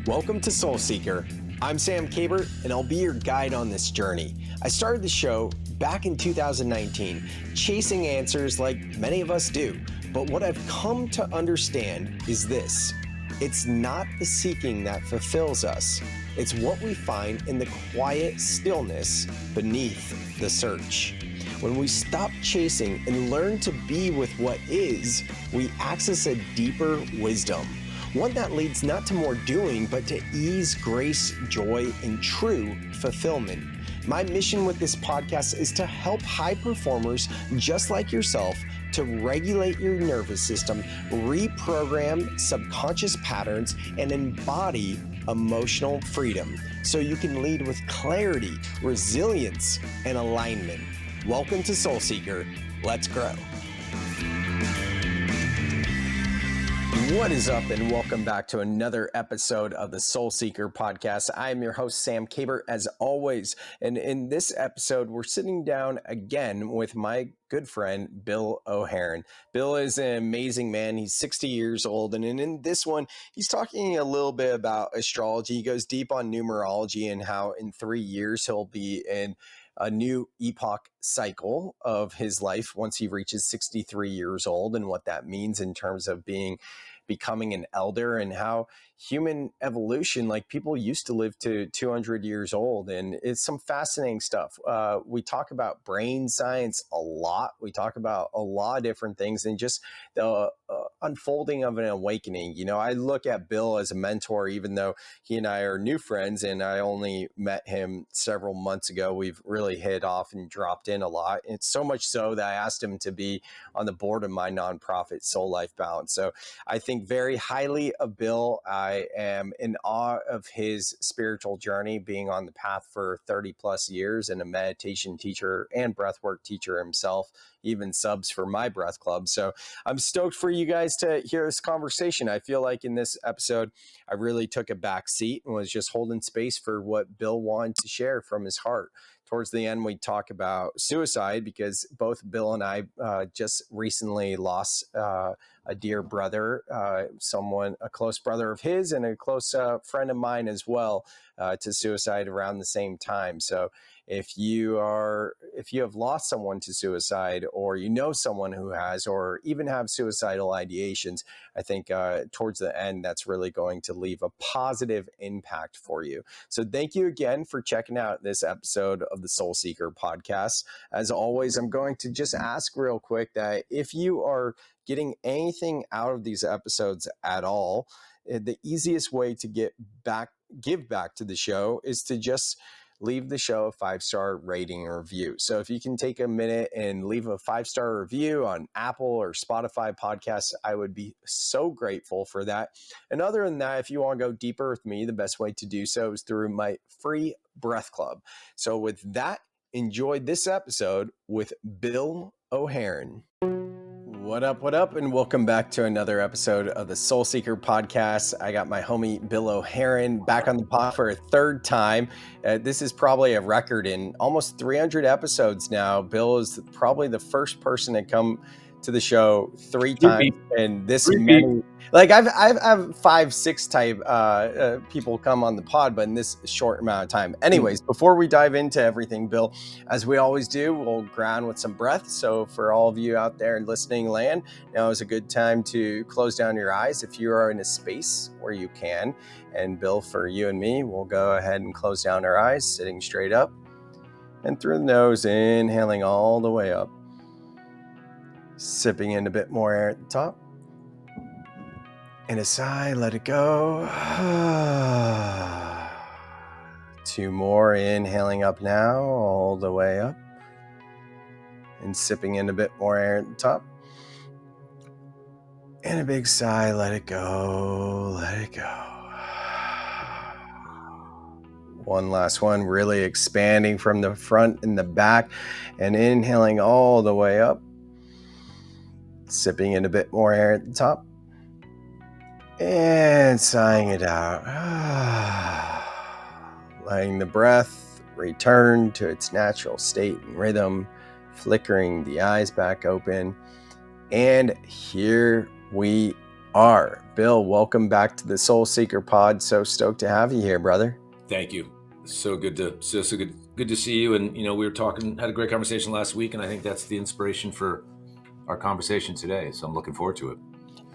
Welcome to Soul Seeker. I'm Sam Kabert, and I'll be your guide on this journey. I started the show back in 2019, chasing answers like many of us do. But what I've come to understand is this: it's not the seeking that fulfills us. It's what we find in the quiet stillness beneath the search. When we stop chasing and learn to be with what is, we access a deeper wisdom. One that leads not to more doing, but to ease, grace, joy, and true fulfillment. My mission with this podcast is to help high performers just like yourself to regulate your nervous system, reprogram subconscious patterns, and embody emotional freedom so you can lead with clarity, resilience, and alignment. Welcome to Soul Seeker. Let's grow. What is up, and welcome back to another episode of the Soul Seeker podcast. I am your host, Sam Kabert, as always. And in this episode, we're sitting down again with my good friend, Bill O'Haron. Bill is an amazing man. He's 60 years old. And in this one, he's talking a little bit about astrology. He goes deep on numerology and how in 3 years he'll be in a new epoch cycle of his life once he reaches 63 years old, and what that means in terms of becoming an elder, and how human evolution, like people used to live to 200 years old. And it's some fascinating stuff. We talk about brain science a lot. We talk about a lot of different things, and just the unfolding of an awakening. You know, I look at Bill as a mentor, even though he and I are new friends and I only met him several months ago. We've really hit off and dropped in a lot. It's so much so that I asked him to be on the board of my nonprofit, Soul Life Balance. So I think very highly of Bill. I am in awe of his spiritual journey, being on the path for 30 plus years, and a meditation teacher and breathwork teacher himself, even subs for my breath club. So I'm stoked for you guys to hear this conversation. I feel like in this episode, I really took a back seat and was just holding space for what Bill wanted to share from his heart. Towards the end, we talk about suicide, because both Bill and I just recently lost a dear brother, a close brother of his, and a close friend of mine as well, to suicide around the same time. So if you have lost someone to suicide, or you know someone who has, or even have suicidal ideations, I think towards the end, that's really going to leave a positive impact for you. So thank you again for checking out this episode of the Soul Seeker podcast. As always, I'm going to just ask real quick that if you are getting anything out of these episodes at all, the easiest way to give back to the show is to just leave the show a 5-star rating or review. So if you can take a minute and leave a 5-star review on Apple or Spotify podcasts, I would be so grateful for that. And other than that, if you want to go deeper with me, the best way to do so is through my free breath club. So with that, enjoy this episode with Bill O'Haron. What up, and welcome back to another episode of the Soul Seeker podcast. I got my homie Bill O'Haron back on the pod for a third time. This is probably a record in almost 300 episodes now. Bill is probably the first person to come to the show 3 times, and this many. Like I've 5-6 type people come on the pod, but in this short amount of time. Anyways, before we dive into everything, Bill, as we always do, we'll ground with some breath. So for all of you out there in listening land, now is a good time to close down your eyes if you are in a space where you can. And Bill, for you and me, we'll go ahead and close down our eyes, sitting straight up, and through the nose, inhaling all the way up, sipping in a bit more air at the top. And a sigh, let it go. 2 more, inhaling up now, all the way up. And sipping in a bit more air at the top. And a big sigh, let it go, let it go. One last one, really expanding from the front and the back, and inhaling all the way up. Sipping in a bit more air at the top. And sighing it out. Letting the breath return to its natural state and rhythm, flickering the eyes back open. And here we are. Bill, welcome back to the Soul Seeker Pod. So stoked to have you here, brother. Thank you. So good to see you. And we were had a great conversation last week, and I think that's the inspiration for our conversation today. So I'm looking forward to it.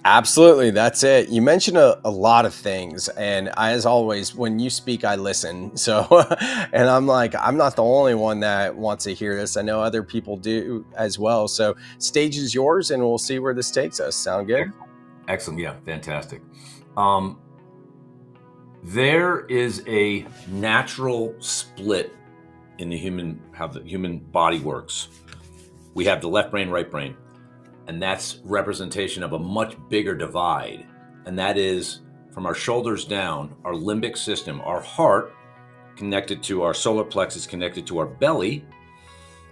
Absolutely. That's it. You mentioned a lot of things. And as always, when you speak, I listen. So, and I'm like, I'm not the only one that wants to hear this. I know other people do as well. So, stage is yours, and we'll see where this takes us. Sound good? Excellent. Yeah, fantastic. There is a natural split in how the human body works. We have the left brain, right brain, and that's representation of a much bigger divide. And that is from our shoulders down, our limbic system, our heart connected to our solar plexus, connected to our belly.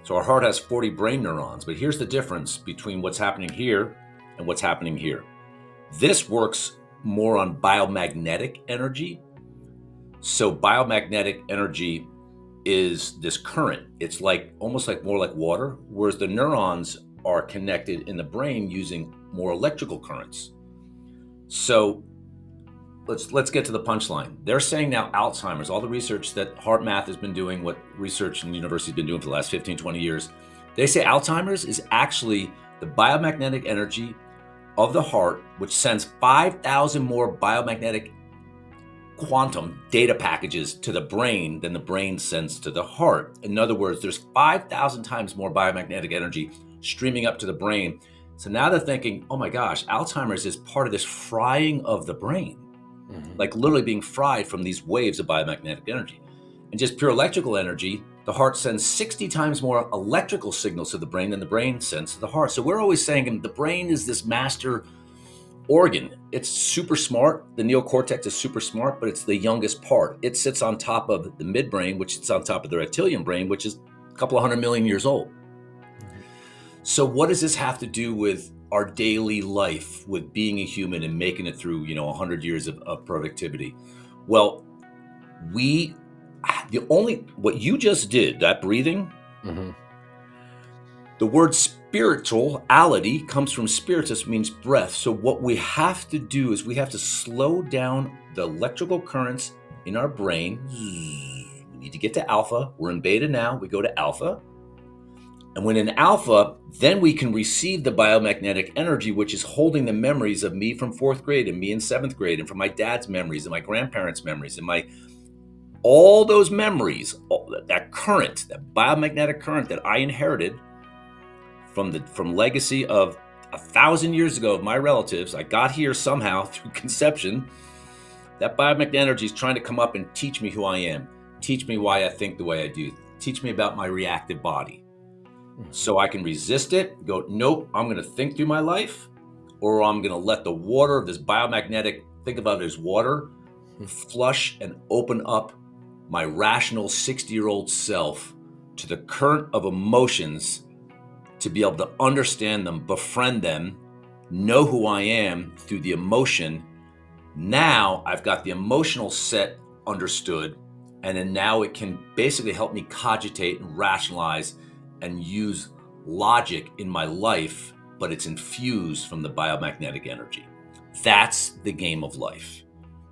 So our heart has 40 brain neurons, but here's the difference between what's happening here and what's happening here. This works more on biomagnetic energy. So biomagnetic energy is this current. It's almost more like water, whereas the neurons are connected in the brain using more electrical currents. So let's get to the punchline. They're saying now Alzheimer's, all the research that Heart Math has been doing, what research in the university has been doing for the last 15, 20 years, they say Alzheimer's is actually the biomagnetic energy of the heart, which sends 5,000 more biomagnetic quantum data packages to the brain than the brain sends to the heart. In other words, there's 5,000 times more biomagnetic energy streaming up to the brain. So now they're thinking, oh my gosh, Alzheimer's is part of this frying of the brain, like literally being fried from these waves of biomagnetic energy. And just pure electrical energy, the heart sends 60 times more electrical signals to the brain than the brain sends to the heart. So we're always saying the brain is this master organ. It's super smart. The neocortex is super smart, but it's the youngest part. It sits on top of the midbrain, which sits on top of the reptilian brain, which is a couple of 100 million years old. So what does this have to do with our daily life, with being a human and making it through, 100 years of productivity? Well, what you just did, that breathing, the word spirituality comes from spiritus, means breath. So what we have to do is we have to slow down the electrical currents in our brain. We need to get to alpha. We're in beta now. We go to alpha. And when in alpha, then we can receive the biomagnetic energy, which is holding the memories of me from 4th grade and me in 7th grade and from my dad's memories and my grandparents' memories and all those memories, that current, that biomagnetic current that I inherited from legacy of 1,000 years ago of my relatives. I got here somehow through conception. That biomagnetic energy is trying to come up and teach me who I am, teach me why I think the way I do, teach me about my reactive body. So I can resist it, go, nope, I'm going to think through my life, or I'm going to let the water of this biomagnetic, think about it as water, flush and open up my rational 60-year-old self to the current of emotions, to be able to understand them, befriend them, know who I am through the emotion. Now I've got the emotional set understood, and then now it can basically help me cogitate and rationalize and use logic in my life, but it's infused from the biomagnetic energy. That's the game of life.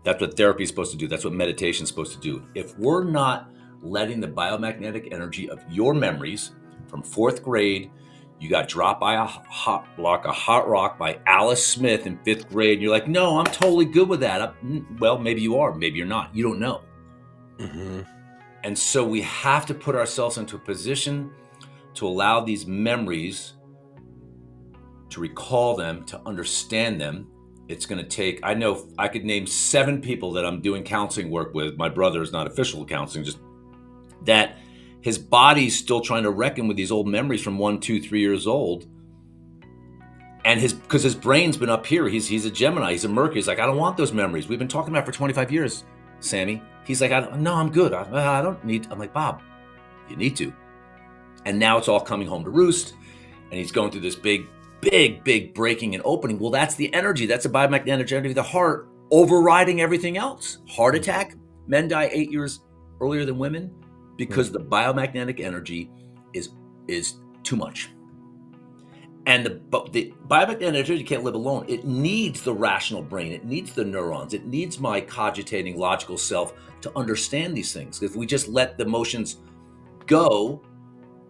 That's what therapy is supposed to do. That's what meditation is supposed to do. If we're not letting the biomagnetic energy of your memories from 4th grade, you got dropped by a hot rock by Alice Smith in 5th grade, and you're like, no, I'm totally good with that. Well, maybe you are, maybe you're not. You don't know. And so we have to put ourselves into a position to allow these memories, to recall them, to understand them. It's going to take, I know I could name 7 people that I'm doing counseling work with. My brother is not official counseling, just that his body's still trying to reckon with these old memories from 1, 2, 3 years old. And because his brain's been up here, he's a Gemini, he's a Mercury. He's like, I don't want those memories. We've been talking about it for 25 years, Sammy. He's like, no, I'm good. I don't need, I'm like, Bob, you need to. And now it's all coming home to roost. And he's going through this big breaking and opening. Well, that's the energy. That's the biomagnetic energy of the heart overriding everything else. Heart attack, men die 8 years earlier than women because the biomagnetic energy is too much. And the biomagnetic energy can't live alone. It needs the rational brain. It needs the neurons. It needs my cogitating, logical self to understand these things. If we just let the emotions go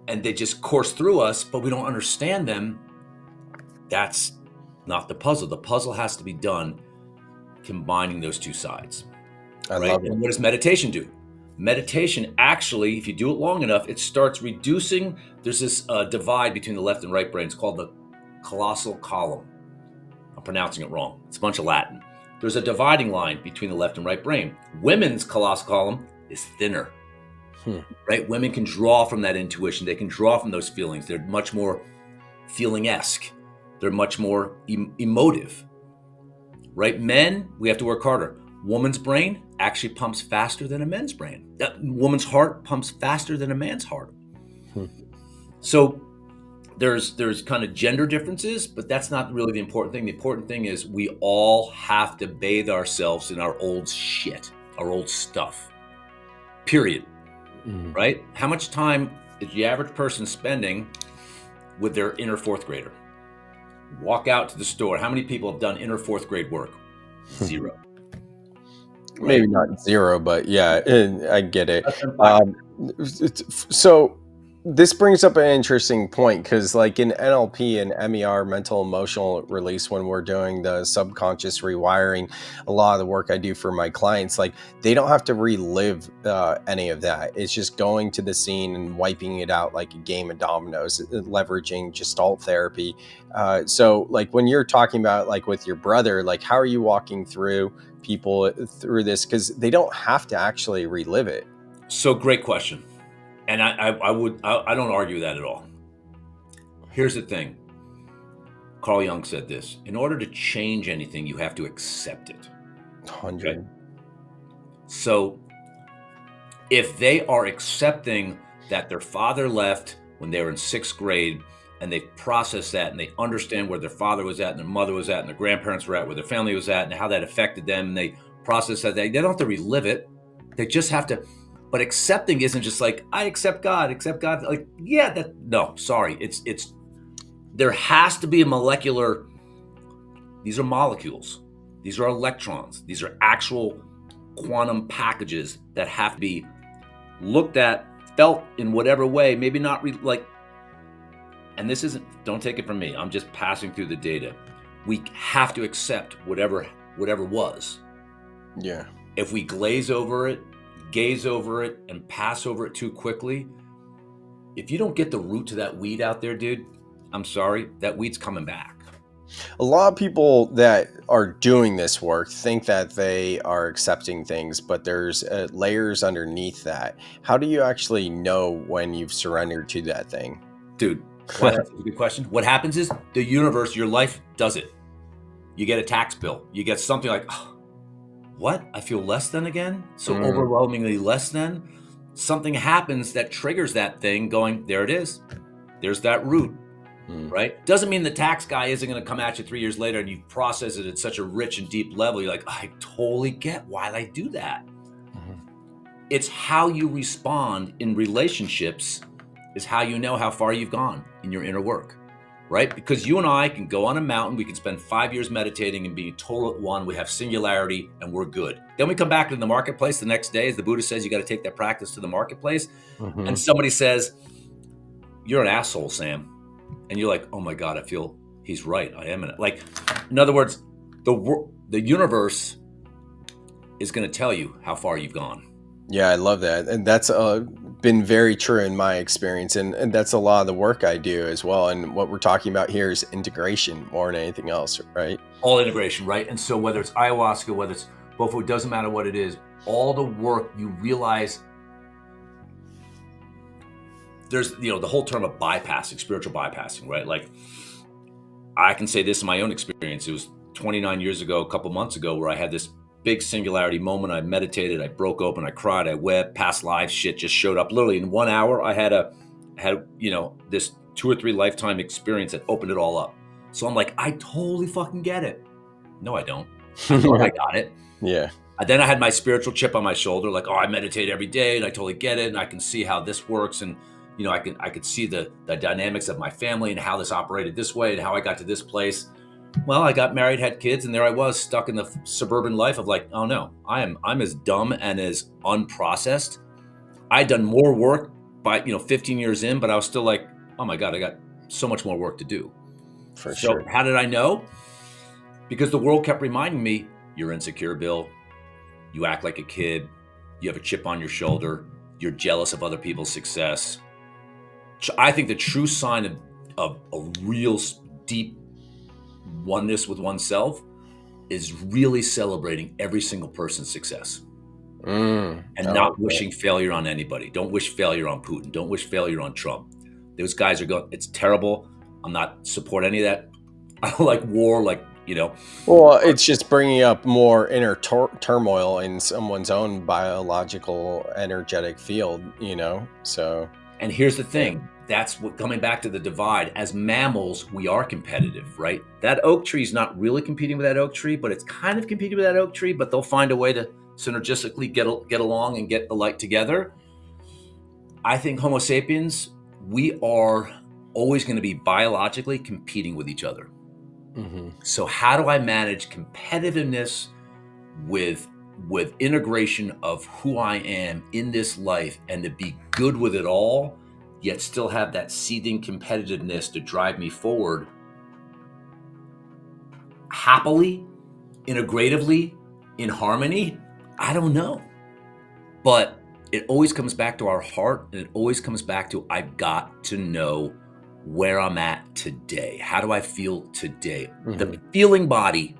and they just course through us, but we don't understand them, that's not the puzzle. The puzzle has to be done combining those two sides. I Right? love it. And what does meditation do? Meditation actually, if you do it long enough, it starts reducing. There's this divide between the left and right brains called the colossal column. I'm pronouncing it wrong. It's a bunch of Latin. There's a dividing line between the left and right brain. Women's colossal column is thinner. Right? Women can draw from that intuition. They can draw from those feelings. They're much more feeling-esque. They're much more emotive. Right? Men, we have to work harder. Woman's brain actually pumps faster than a man's brain. Woman's heart pumps faster than a man's heart. So there's kind of gender differences, but that's not really the important thing. The important thing is we all have to bathe ourselves in our old shit, our old stuff. Period. Right? How much time is the average person spending with their inner fourth grader? Walk out to the store. How many people have done inner fourth grade work? Zero. Maybe not zero, but yeah, I get it. Right. So this brings up an interesting point because, like in NLP and MER, mental emotional release, when we're doing the subconscious rewiring, a lot of the work I do for my clients, like they don't have to relive any of that. It's just going to the scene and wiping it out like a game of dominoes, leveraging Gestalt therapy. So, like when you're talking about like with your brother, like how are you walking through people through this, because they don't have to actually relive it? So great question. And I don't argue that at all. Here's the thing. Carl Jung said this: in order to change anything, you have to accept it. 100. Okay? So if they are accepting that their father left when they were in 6th grade, and they process that and they understand where their father was at and their mother was at and their grandparents were at, where their family was at and how that affected them, and they process that, they don't have to relive it. They just have to. But accepting isn't just like, I accept God. Like, yeah, no, sorry. It's there has to be a molecular. These are molecules. These are electrons. These are actual quantum packages that have to be looked at, felt in whatever way, maybe not like. And this isn't, don't take it from me. I'm just passing through the data. We have to accept whatever was. Yeah. If we glaze over it, gaze over it, and pass over it too quickly, if you don't get the root to that weed out there, dude, I'm sorry, that weed's coming back. A lot of people that are doing this work think that they are accepting things, but there's layers underneath that. How do you actually know when you've surrendered to that thing? Dude, why that's a good question. What happens is the universe, your life does it. You get a tax bill. You get something like, oh, what? I feel less than again? So overwhelmingly less than? Something happens that triggers that thing going, there it is. There's that root, right? Doesn't mean the tax guy isn't going to come at you 3 years later and you process it at such a rich and deep level. You're like, I totally get why I do that. It's how you respond in relationships is how you know how far you've gone in your inner work, right? Because you and I can go on a mountain, we can spend 5 years meditating and being total at one, we have singularity and we're good. Then we come back to the marketplace the next day, as the Buddha says, you got to take that practice to the marketplace. And somebody says, you're an asshole, Sam. And you're like, oh my God, I feel he's right. I am like, in other words, the universe is going to tell you how far you've gone. Yeah, I love that. And that's been very true in my experience. And that's a lot of the work I do as well. And what we're talking about here is integration more than anything else, right? All integration, right? And so whether it's ayahuasca, whether it's bofu, it doesn't matter what it is, all the work you realize there's, the whole term of bypassing, spiritual bypassing, right? Like I can say this in my own experience. It was 29 years ago, a couple months ago, where I had this big singularity moment. I meditated, I broke open, I cried, I wept, past lives shit just showed up. Literally in 1 hour, I had this 2 or 3 lifetime experience that opened it all up. So I'm like, I totally fucking get it. No, I don't. I thought I got it. Yeah. And then I had my spiritual chip on my shoulder, like, oh, I meditate every day and I totally get it. And I can see how this works. And I could see the dynamics of my family and how this operated this way and how I got to this place. Well, I got married, had kids, and there I was stuck in the suburban life of like, oh no, I'm as dumb and as unprocessed. I'd done more work by 15 years in, but I was still like, oh my God, I got so much more work to do. For So sure. how did I know? Because the world kept reminding me, you're insecure, Bill. You act like a kid. You have a chip on your shoulder. You're jealous of other people's success. I think the true sign of a real deep oneness with oneself is really celebrating every single person's success and not Okay. wishing failure on anybody. Don't wish failure on Putin. Don't wish failure on Trump. Those guys are going, it's terrible. I'm not support any of that. I don't like war, Well, it's just bringing up more inner turmoil in someone's own biological energetic field, So, and here's the yeah. thing. That's what coming back to the divide. As mammals, we are competitive, right? That oak tree is not really competing with that oak tree, but it's kind of competing with that oak tree, but they'll find a way to synergistically get along and get alike together. I think Homo sapiens, we are always going to be biologically competing with each other. Mm-hmm. So how do I manage competitiveness with integration of who I am in this life and to be good with it all, yet still have that seething competitiveness to drive me forward happily, integratively, in harmony? I don't know. But it always comes back to our heart, and it always comes back to I've got to know where I'm at today. How do I feel today? Mm-hmm. The feeling body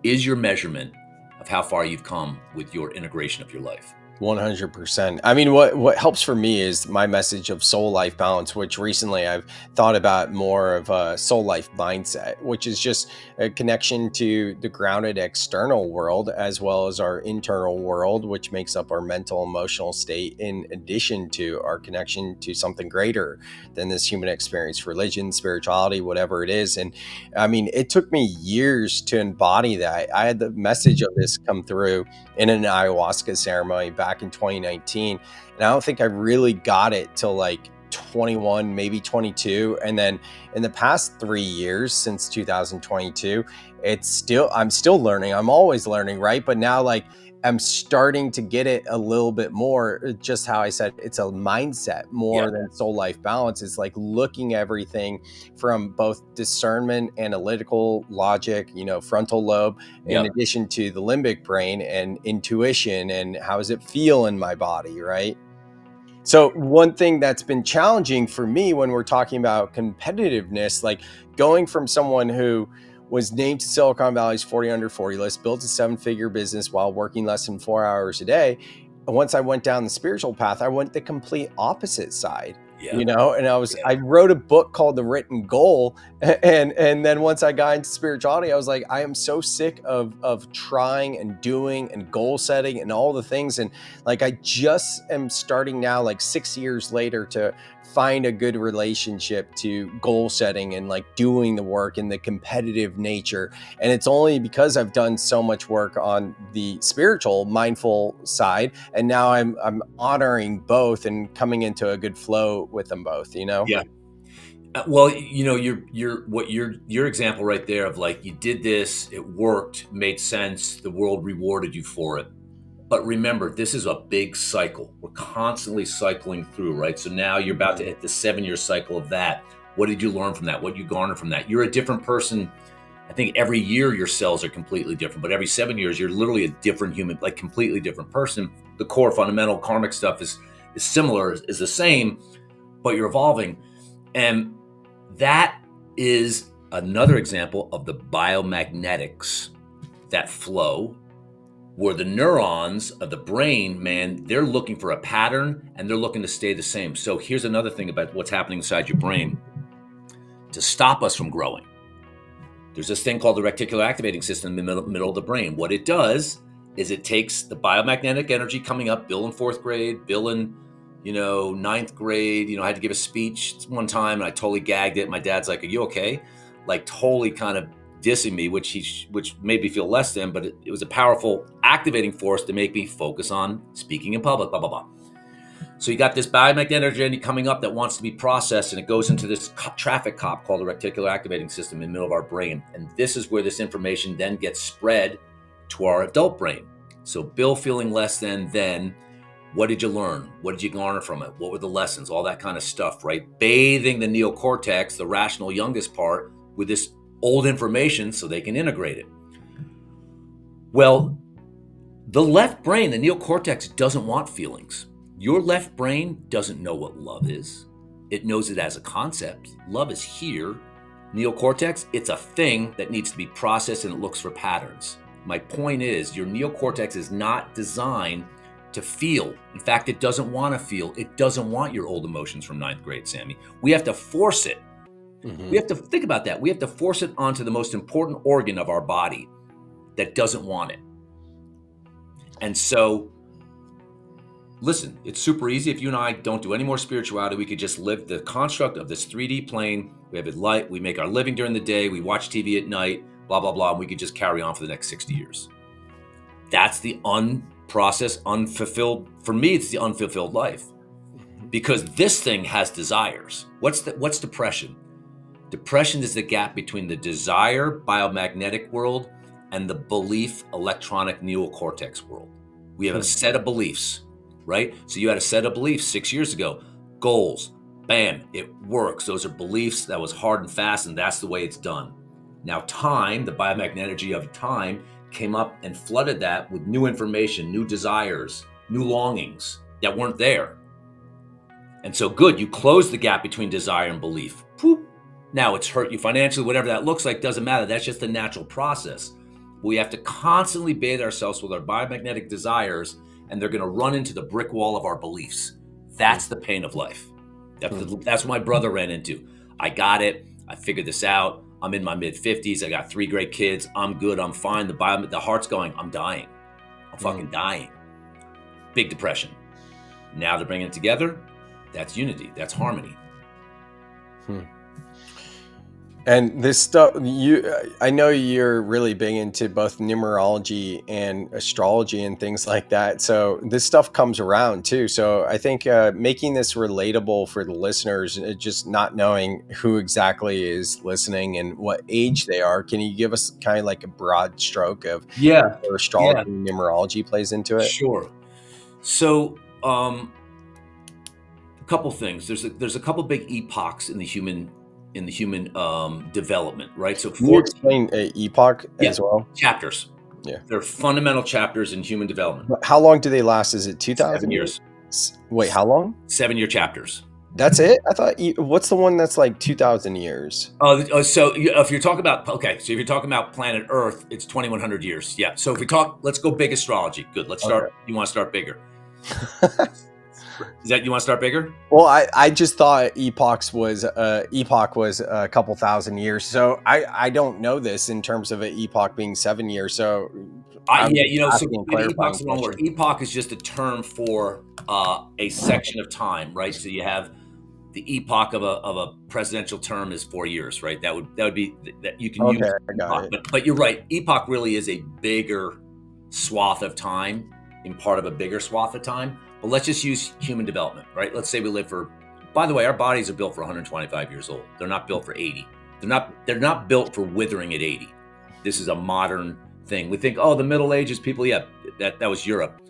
is your measurement of how far you've come with your integration of your life. 100%. I mean, what helps for me is my message of soul life balance, which recently I've thought about more of a soul life mindset, which is just a connection to the grounded external world as well as our internal world, which makes up our mental, emotional state, in addition to our connection to something greater than this human experience, religion, spirituality, whatever it is. And I mean, it took me years to embody that. I had the message of this come through in an ayahuasca ceremony back in 2019. And I don't think I really got it till like 21, maybe 22. And then in the past 3 years since 2022, I'm still learning. I'm always learning, right? But now, like, I'm starting to get it a little bit more. Just how I said, it's a mindset Yeah. more than soul life balance. It's like looking everything from both discernment, analytical logic, frontal lobe, in Yep. addition to the limbic brain, and intuition, and how does it feel in my body, right? So one thing that's been challenging for me when we're talking about competitiveness, like going from someone who was named to Silicon Valley's 40 under 40 list, built a 7-figure business while working less than 4 hours a day. Once I went down the spiritual path, I went the complete opposite side, Yeah. and Yeah. I wrote a book called The Written Goal. And then once I got into spirituality, I was like, I am so sick of trying and doing and goal setting and all the things. And like, I just am starting now, like 6 years later, to find a good relationship to goal setting and like doing the work and the competitive nature. And it's only because I've done so much work on the spiritual, mindful side. And now I'm honoring both and coming into a good flow with them both. Yeah. Well, your example right there of like you did this, it worked, made sense, the world rewarded you for it. But remember, this is a big cycle. We're constantly cycling through, right? So now you're about to hit the 7-year cycle of that. What did you learn from that? What you garner from that? You're a different person. I think every year your cells are completely different, but every 7 years you're literally a different human, like completely different person. The core fundamental karmic stuff is similar, is the same, but you're evolving. And that is another example of the biomagnetics that flow, where the neurons of the brain, man, they're looking for a pattern and they're looking to stay the same. So here's another thing about what's happening inside your brain to stop us from growing. There's this thing called the reticular activating system in the middle of the brain. What it does is it takes the biomagnetic energy coming up. Bill in 4th grade, Bill in 9th grade, I had to give a speech one time and I totally gagged it. My dad's like, "Are you okay?" Like totally kind of dissing me, which made me feel less than, but it was a powerful activating force to make me focus on speaking in public, blah, blah, blah. So you got this biomagnetic energy coming up that wants to be processed, and it goes into this traffic cop called the reticular activating system in the middle of our brain. And this is where this information then gets spread to our adult brain. So Bill feeling less than then, what did you learn? What did you garner from it? What were the lessons? All that kind of stuff, right? Bathing the neocortex, the rational youngest part, with this old information so they can integrate it. Well, the left brain, the neocortex, doesn't want feelings. Your left brain doesn't know what love is. It knows it as a concept. Love is here. Neocortex, it's a thing that needs to be processed, and it looks for patterns. My point is, your neocortex is not designed to feel. In fact, it doesn't want to feel. It doesn't want your old emotions from 9th grade, Sammy. We have to force it. We have to think about that. We have to force it onto the most important organ of our body that doesn't want it. And so, listen, it's super easy. If you and I don't do any more spirituality, we could just live the construct of this 3D plane. We have it light. We make our living during the day. We watch TV at night, blah, blah, blah. And we could just carry on for the next 60 years. That's the unprocessed, unfulfilled. For me, it's the unfulfilled life, because this thing has desires. What's depression? Depression is the gap between the desire biomagnetic world and the belief electronic neocortex world. We have a set of beliefs, right? So you had a set of beliefs 6 years ago, goals, bam, it works. Those are beliefs that was hard and fast, and that's the way it's done. Now time, the biomagnetic energy of time, came up and flooded that with new information, new desires, new longings that weren't there. And so good, you close the gap between desire and belief. Poop. Now it's hurt you financially, whatever that looks like, doesn't matter. That's just a natural process. We have to constantly bathe ourselves with our biomagnetic desires, and they're going to run into the brick wall of our beliefs. That's the pain of life. That's what my brother ran into. I got it. I figured this out. I'm in my mid-50s. I got 3 great kids. I'm good. I'm fine. The heart's going, I'm dying. I'm fucking dying. Big depression. Now they're bringing it together. That's unity. That's harmony. And this stuff, I know you're really big into both numerology and astrology and things like that. So this stuff comes around too. So I think making this relatable for the listeners, just not knowing who exactly is listening and what age they are, can you give us kind of like a broad stroke of where astrology and numerology plays into it? Sure. So a couple things. There's a couple big epochs in the human development, right? So Can you explain epoch as well? Chapters. Yeah. They're fundamental chapters in human development. But how long do they last? Is it 2,000 7 years? Wait, how long? 7-year chapters. That's it? I thought, what's the one that's like 2,000 years? So if you're talking about, if you're talking about planet Earth, it's 2,100 years. Yeah. So if we talk, let's go big astrology. Good. Let's start. Okay. You want to start bigger? You want to start bigger? Well, I just thought epoch was a couple thousand years. So I don't know this in terms of an epoch being 7 years. So so epoch's the wrong word. Epoch is just a term for a section of time, right? So you have the epoch of a presidential term is 4 years, right? That would be that you can use. I got it. But you're right. Epoch really is a bigger swath of time, in part of a bigger swath of time. But let's just use human development, right? Let's say we live for, by the way, our bodies are built for 125 years old. They're not built for 80. They're not built for withering at 80. This is a modern thing. We think, the Middle Ages people, that was Europe.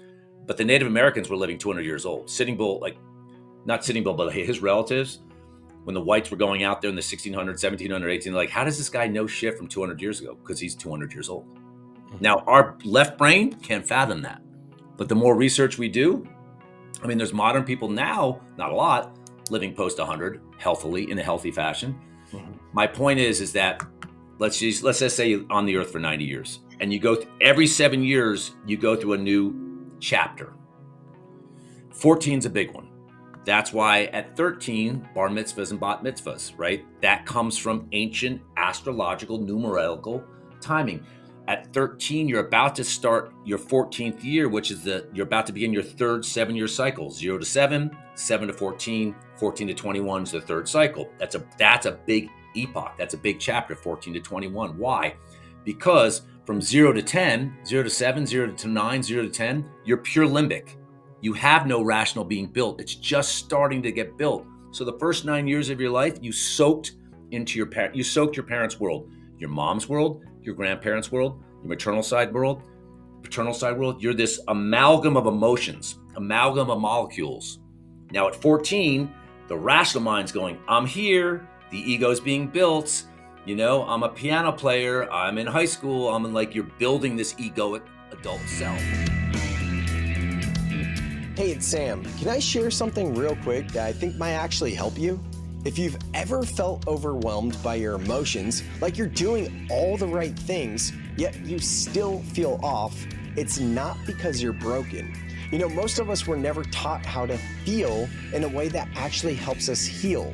But the Native Americans were living 200 years old. Not Sitting Bull, but his relatives, when the whites were going out there in the 1600s, 1700s, 1800s, like, how does this guy know shit from 200 years ago? Because he's 200 years old. Now, our left brain can't fathom that. But the more research we do, there's modern people now, not a lot, living post 100 healthily in a healthy fashion. My point is that let's just say you're on the earth for 90 years, and you go every 7 years, you go through a new chapter. 14's a big one. That's why at 13, bar mitzvahs and bat mitzvahs, right? That comes from ancient astrological numerical timing. At 13, you're about to start your 14th year, which is you're about to begin your third 7-year cycle. 0 to 7, 7 to 14, 14 to 21 is the third cycle. That's a big epoch. That's a big chapter, 14 to 21. Why? Because from 0 to 10, 0 to 7, 0 to 9, 0 to 10, you're pure limbic. You have no rational being built. It's just starting to get built. So the first 9 years of your life, you soaked your parents' world, your mom's world, your grandparents' world, your maternal side world, paternal side world. You're this amalgam of emotions, amalgam of molecules. Now at 14, the rational mind's going, I'm here, the ego's being built, I'm a piano player, I'm in high school, you're building this egoic adult self. Hey, it's Sam. Can I share something real quick that I think might actually help you? If you've ever felt overwhelmed by your emotions, like you're doing all the right things, yet you still feel off, it's not because you're broken. Most of us were never taught how to feel in a way that actually helps us heal.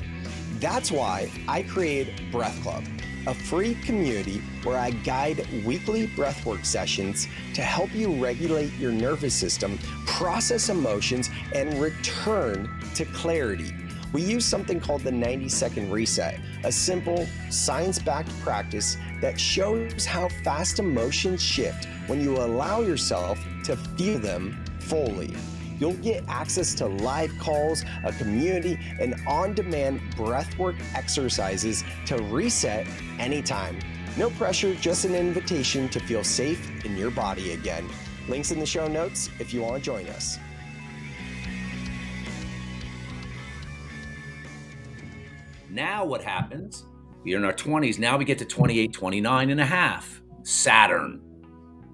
That's why I created Breath Club, a free community where I guide weekly breathwork sessions to help you regulate your nervous system, process emotions, and return to clarity. We use something called the 90-second reset, a simple, science-backed practice that shows how fast emotions shift when you allow yourself to feel them fully. You'll get access to live calls, a community, and on-demand breathwork exercises to reset anytime. No pressure, just an invitation to feel safe in your body again. Links in the show notes if you want to join us. Now what happens? We're in our 20s. Now we get to 28, 29 and a half. Saturn.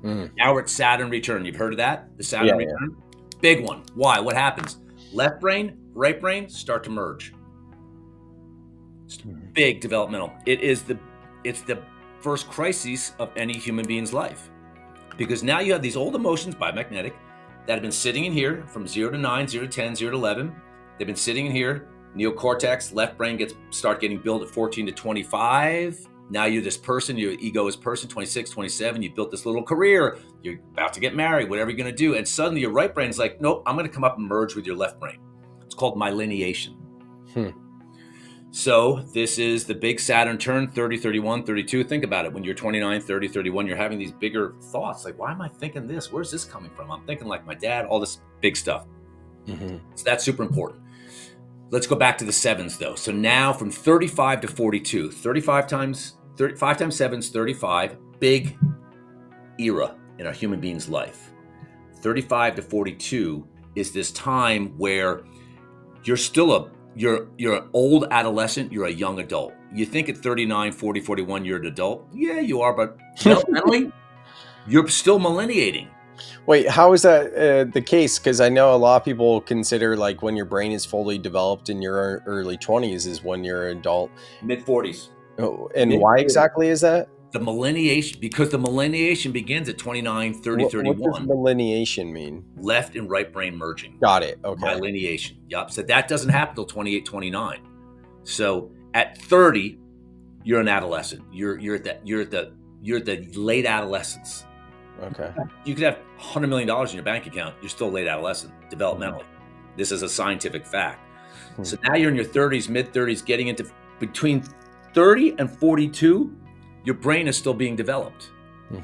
Now we're at Saturn return. You've heard of that? The Saturn return? Big one. Why? What happens? Left brain, right brain start to merge. It's big developmental. It's the first crisis of any human being's life. Because now you have these old emotions, biomagnetic, that have been sitting in here from 0 to 9, 0 to 10, 0 to 11. They've been sitting in here. Neocortex, left brain start getting built at 14 to 25. Now you're this person, your ego is person, 26, 27, you built this little career, you're about to get married, whatever you're gonna do. And suddenly your right brain's like, nope, I'm gonna come up and merge with your left brain. It's called myeliniation. So this is the big Saturn turn, 30, 31, 32. Think about it. When you're 29, 30, 31, you're having these bigger thoughts. Like, why am I thinking this? Where's this coming from? I'm thinking like my dad, all this big stuff. So that's super important. Let's go back to the sevens though. So now from 35 to 42, 5 times 7 is 35, big era in a human being's life. 35 to 42 is this time where you're still you're an old adolescent, you're a young adult. You think at 39, 40, 41, you're an adult. Yeah, you are, but developmentally, you're still millenniating. Wait, how is that the case? Because I know a lot of people consider like when your brain is fully developed in your early 20s is when you're an adult. Mid-40s. Oh, and why exactly is that? The millenniation, because the millenniation begins at 29, 30, 31. What does millenniation mean? Left and right brain merging. Got it. Okay. Myeliniation. Yup. So that doesn't happen until 28, 29. So at 30, you're an adolescent. You're at the late adolescence. Okay. You could have $100 million in your bank account. You're still late adolescent developmentally. This is a scientific fact. So now you're in your 30s, mid 30s, getting into between 30 and 42, your brain is still being developed.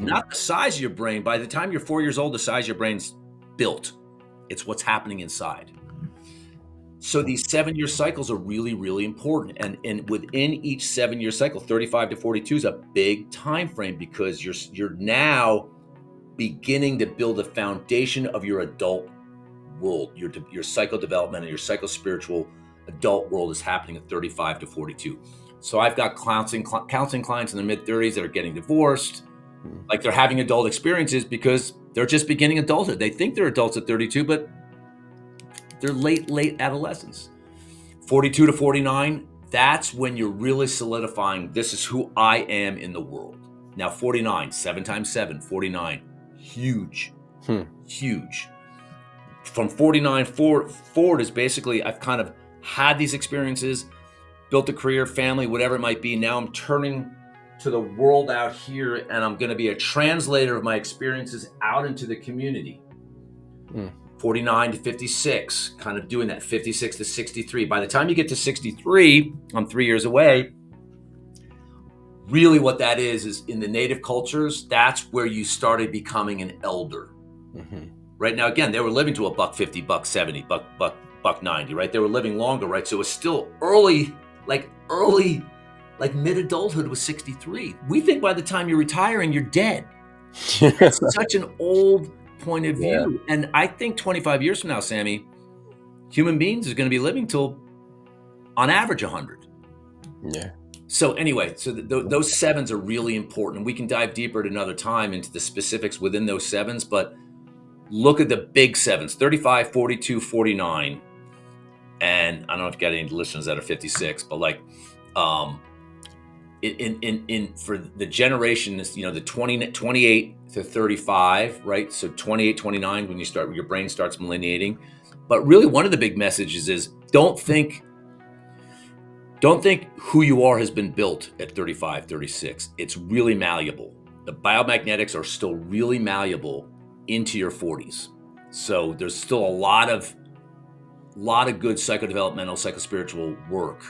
Not the size of your brain. By the time you're 4 years old, the size of your brain's built. It's what's happening inside. So these 7-year cycles are really, really important. And within each 7-year cycle, 35 to 42 is a big time frame because you're now beginning to build a foundation of your adult world. Your psycho-development and your psycho-spiritual adult world is happening at 35 to 42. So I've got counseling clients in their mid-30s that are getting divorced. Like they're having adult experiences because they're just beginning adulthood. They think they're adults at 32, but they're late adolescents. 42 to 49, that's when you're really solidifying, this is who I am in the world. Now 49, 7 times 7, 49, huge, huge. From 49 forward is basically, I've kind of had these experiences, built a career, family, whatever it might be. Now I'm turning to the world out here and I'm going to be a translator of my experiences out into the community. 49 to 56, kind of doing that. 56 to 63. By the time you get to 63, I'm 3 years away. Really what that is in the native cultures, that's where you started becoming an elder, Right now, again, they were living to $150, $170, $190, right? They were living longer, right? So it was still early, like mid-adulthood was 63. We think by the time you're retiring, you're dead. That's such an old point of Yeah. view. And I think 25 years from now, Sammy, human beings are going to be living till, on average, 100. Yeah. So anyway, so those sevens are really important. We can dive deeper at another time into the specifics within those sevens, but look at the big sevens, 35, 42, 49. And I don't know if you got any listeners that are 56, but like, for the generation, the 28 to 35, right? So 28, 29, when your brain starts millenniating. But really one of the big messages is don't think who you are has been built at 35, 36. It's really malleable. The biomagnetics are still really malleable into your 40s. So there's still a lot of good psychodevelopmental, psychospiritual work,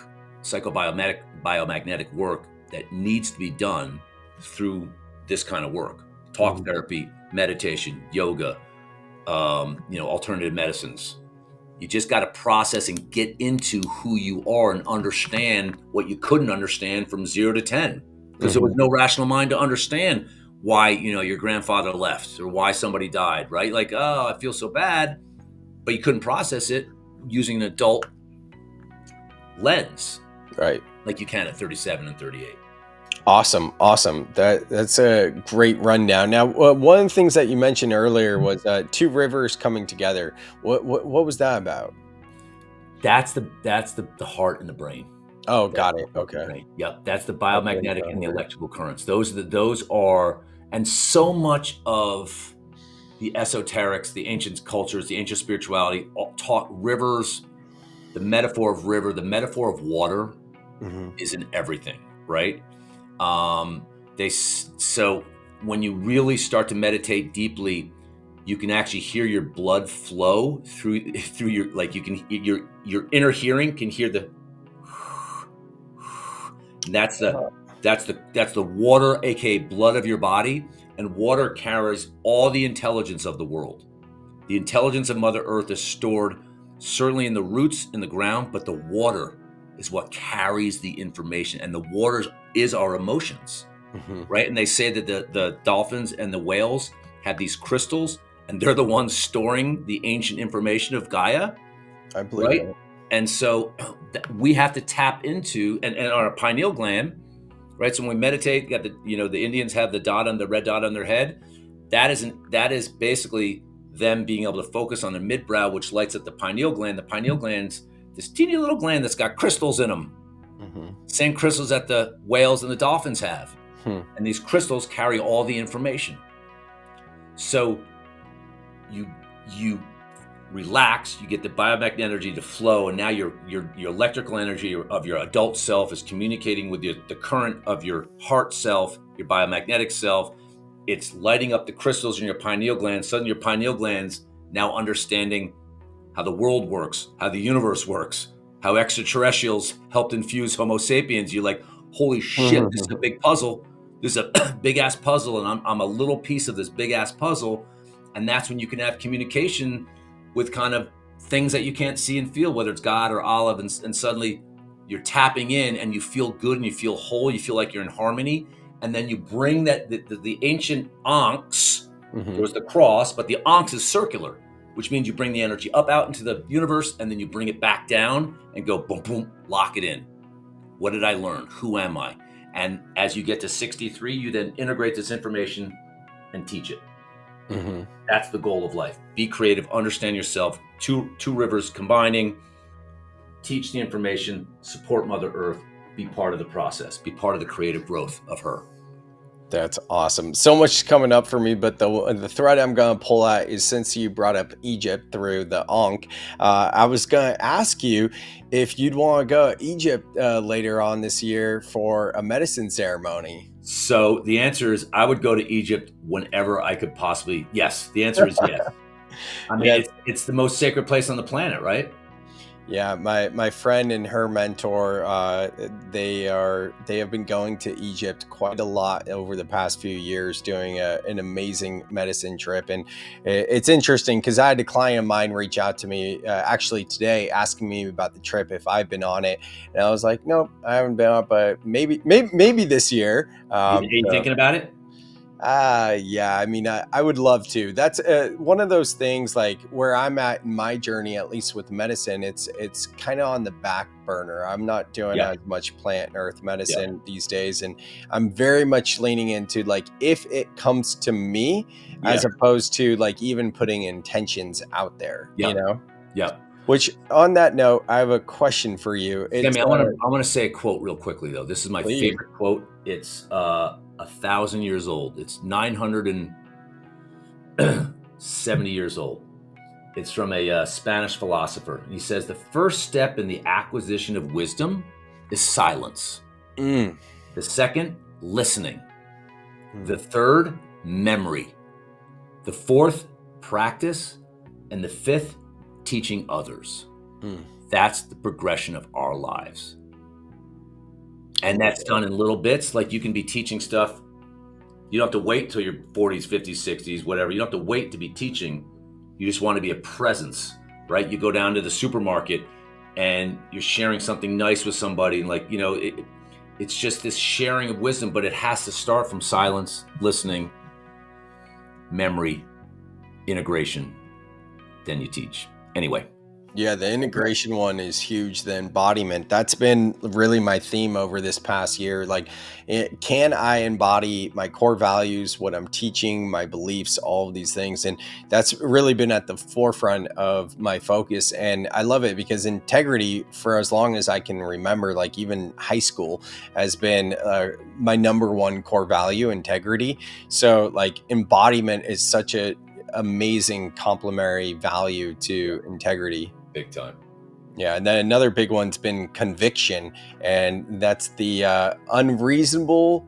biomagnetic work that needs to be done through this kind of work. Talk therapy, meditation, yoga, alternative medicines. You just got to process and get into who you are and understand what you couldn't understand from 0 to 10, because there was no rational mind to understand why, your grandfather left or why somebody died, right? Like, oh, I feel so bad, but you couldn't process it using an adult lens, Right. like you can at 37 and 38. Awesome. That's a great rundown. Now, one of the things that you mentioned earlier was two rivers coming together. What was that about? That's the heart and the brain. Oh, got it. Okay. Yep, that's the biomagnetic and the electrical currents. Those are, and so much of the esoterics, the ancient cultures, the ancient spirituality taught rivers. The metaphor of river, the metaphor of water, is in everything, right? So when you really start to meditate deeply, you can actually hear your blood flow through your, like you can, your inner hearing can hear the, and that's the water, aka blood of your body. And water carries all the intelligence of the world. The intelligence of Mother Earth is stored certainly in the roots in the ground, but the water is what carries the information, and the water is our emotions, right? And they say that the dolphins and the whales have these crystals, and they're the ones storing the ancient information of Gaia. I believe right? it. And so we have to tap into, and our pineal gland, right? So when we meditate, got the Indians have the red dot on their head. That is basically them being able to focus on their midbrow, which lights up the pineal gland. The pineal gland's this teeny little gland that's got crystals in them. Same crystals that the whales and the dolphins have. And these crystals carry all the information. So you relax, you get the biomagnetic energy to flow, and now your electrical energy of your adult self is communicating with the current of your heart self, your biomagnetic self. It's lighting up the crystals in your pineal gland. Suddenly your pineal gland's now understanding how the world works, how the universe works, how extraterrestrials helped infuse Homo sapiens. You're like, holy shit, this is a big puzzle. This is a big ass puzzle, and I'm a little piece of this big ass puzzle. And that's when you can have communication with kind of things that you can't see and feel, whether it's God or Allah, and suddenly you're tapping in and you feel good and you feel whole, you feel like you're in harmony. And then you bring that, the ancient ankhs, there was the cross, but the ankhs is circular, which means you bring the energy up out into the universe, and then you bring it back down and go boom, boom, lock it in. What did I learn? Who am I? And as you get to 63, you then integrate this information and teach it. That's the goal of life. Be creative, understand yourself, two rivers combining, teach the information, support Mother Earth, be part of the process, be part of the creative growth of her. That's awesome. So much coming up for me, but the thread I'm going to pull out is, since you brought up Egypt through the Ankh, I was going to ask you if you'd want to go to Egypt later on this year for a medicine ceremony. So the answer is I would go to Egypt whenever I could possibly. Yes, the answer is yes. I mean, it's the most sacred place on the planet, right? Yeah, my friend and her mentor, they have been going to Egypt quite a lot over the past few years, doing an amazing medicine trip, and it's interesting because I had a client of mine reach out to me actually today, asking me about the trip if I've been on it, and I was like, nope, I haven't been on, it, but maybe this year. Are you thinking about it? Yeah. I mean, I would love to. That's one of those things like where I'm at in my journey, at least with medicine, it's kind of on the back burner. I'm not doing Yeah, as much plant and earth yeah, medicine these days. And I'm very much leaning into like if it comes to me, yeah, as opposed to like even putting intentions out there, yeah, you know? yeah. Which on that note, I have a question for you. It's Sammy, I want to say a quote real quickly though. This is my please. favorite quote. It's 1,000 years old. It's 970 years old. It's from a Spanish philosopher. He says the first step in the acquisition of wisdom is silence. Mm, The second, listening. The mm, third, memory. The fourth, practice. And the fifth, teaching others. mm. That's the progression of our lives. I And love that's it. done in little bits. Like you can be teaching stuff. You don't have to wait till your 40s, 50s, 60s, whatever. You don't have to wait to be teaching. You just want to be a presence, right? You go down to the supermarket and you're sharing something nice with somebody. And like, it's just this sharing of wisdom, but it has to start from silence, listening, memory, integration. Then you teach. Anyway. Yeah, the integration one is huge. The embodiment, that's been really my theme over this past year. Like, can I embody my core values, what I'm teaching, my beliefs, all of these things? And that's really been at the forefront of my focus. And I love it because integrity, for as long as I can remember, like even high school, has been my number one core value, integrity. So, like, embodiment is such a amazing complementary value Yeah, to integrity. big time. Yeah, and then another big one's been conviction, and that's the unreasonable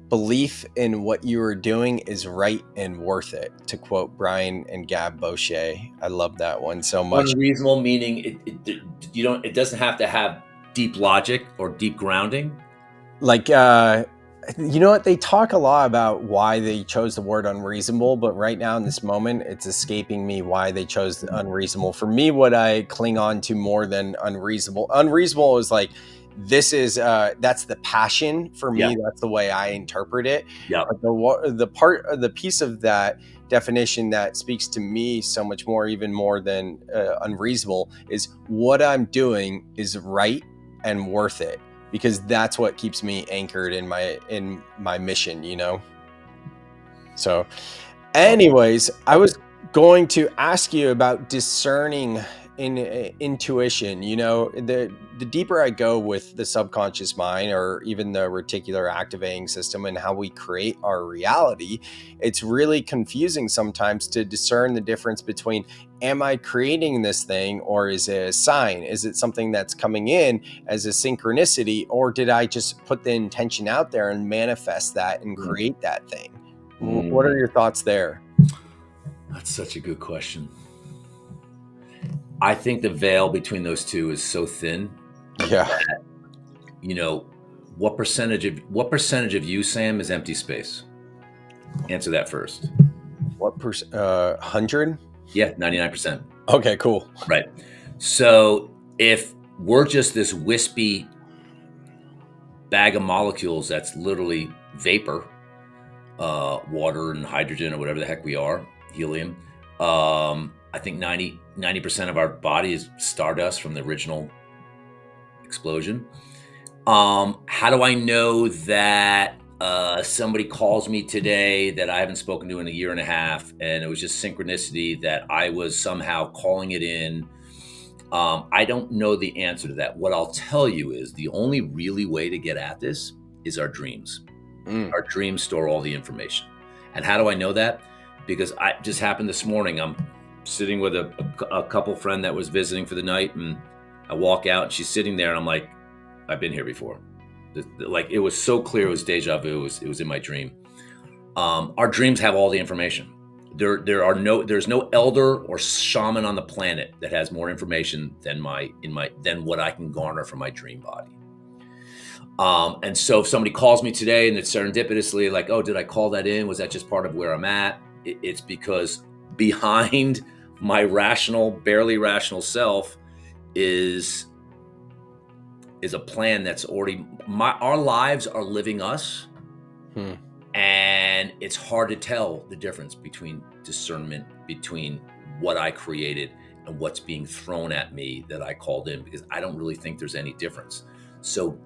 belief in what you are doing is right and worth it. To quote Brian and Gab Bochet, I love that one so much. Unreasonable meaning it doesn't have to have deep logic or deep grounding. Like, you know what? They talk a lot about why they chose the word unreasonable, but right now in this moment, it's escaping me why they chose the unreasonable. For me, what I cling on to more than unreasonable, unreasonable is like, this is that's the passion for Yeah, me. That's the way I interpret it. yeah. But the piece of that definition that speaks to me so much more, even more than unreasonable, is what I'm doing is right and worth it, because that's what keeps me anchored in my mission, you know. So Love it. anyways, I Love it. was going to ask you about discerning in intuition. You know, the deeper I go with the subconscious mind or even the reticular activating system and how we create our reality, it's really confusing sometimes to discern the difference between, am I creating this thing or is it a sign? Is it something that's coming in as a synchronicity, or did I just put the intention out there and manifest that and Mm, create that thing? What are mm. your thoughts there? That's such a good question. I think the veil between those two is so thin. Yeah. You know, what percentage of you, Sam, is empty space? Answer that first. What percent? 100? Yeah, 99%. Okay, cool. Right. So if we're just this wispy bag of molecules that's literally vapor, water and hydrogen or whatever the heck we are, helium. I think 90% of our body is stardust from the original explosion. How do I know that somebody calls me today that I haven't spoken to in a year and a half, and it was just synchronicity that I was somehow calling it in? I don't know the answer to that. What I'll tell you is the only really way to get at this is our dreams. Mm, Our dreams store all the information. And how do I know that? Because I just happened this morning. I'm sitting with a couple friend that was visiting for the night, and I walk out, and she's sitting there, and I'm like, I've been here before. Like it was so clear, it was deja vu. It was in my dream. Our dreams have all the information. There's no elder or shaman on the planet that has more information than what I can garner from my dream body. And so if somebody calls me today and it's serendipitously like, oh, did I call that in? Was that just part of where I'm at? It's because behind my barely rational self is a plan that's already, our lives are living us. And it's hard to tell the difference between discernment, between what I created and what's being thrown at me that I called in, because I don't really think there's any difference. So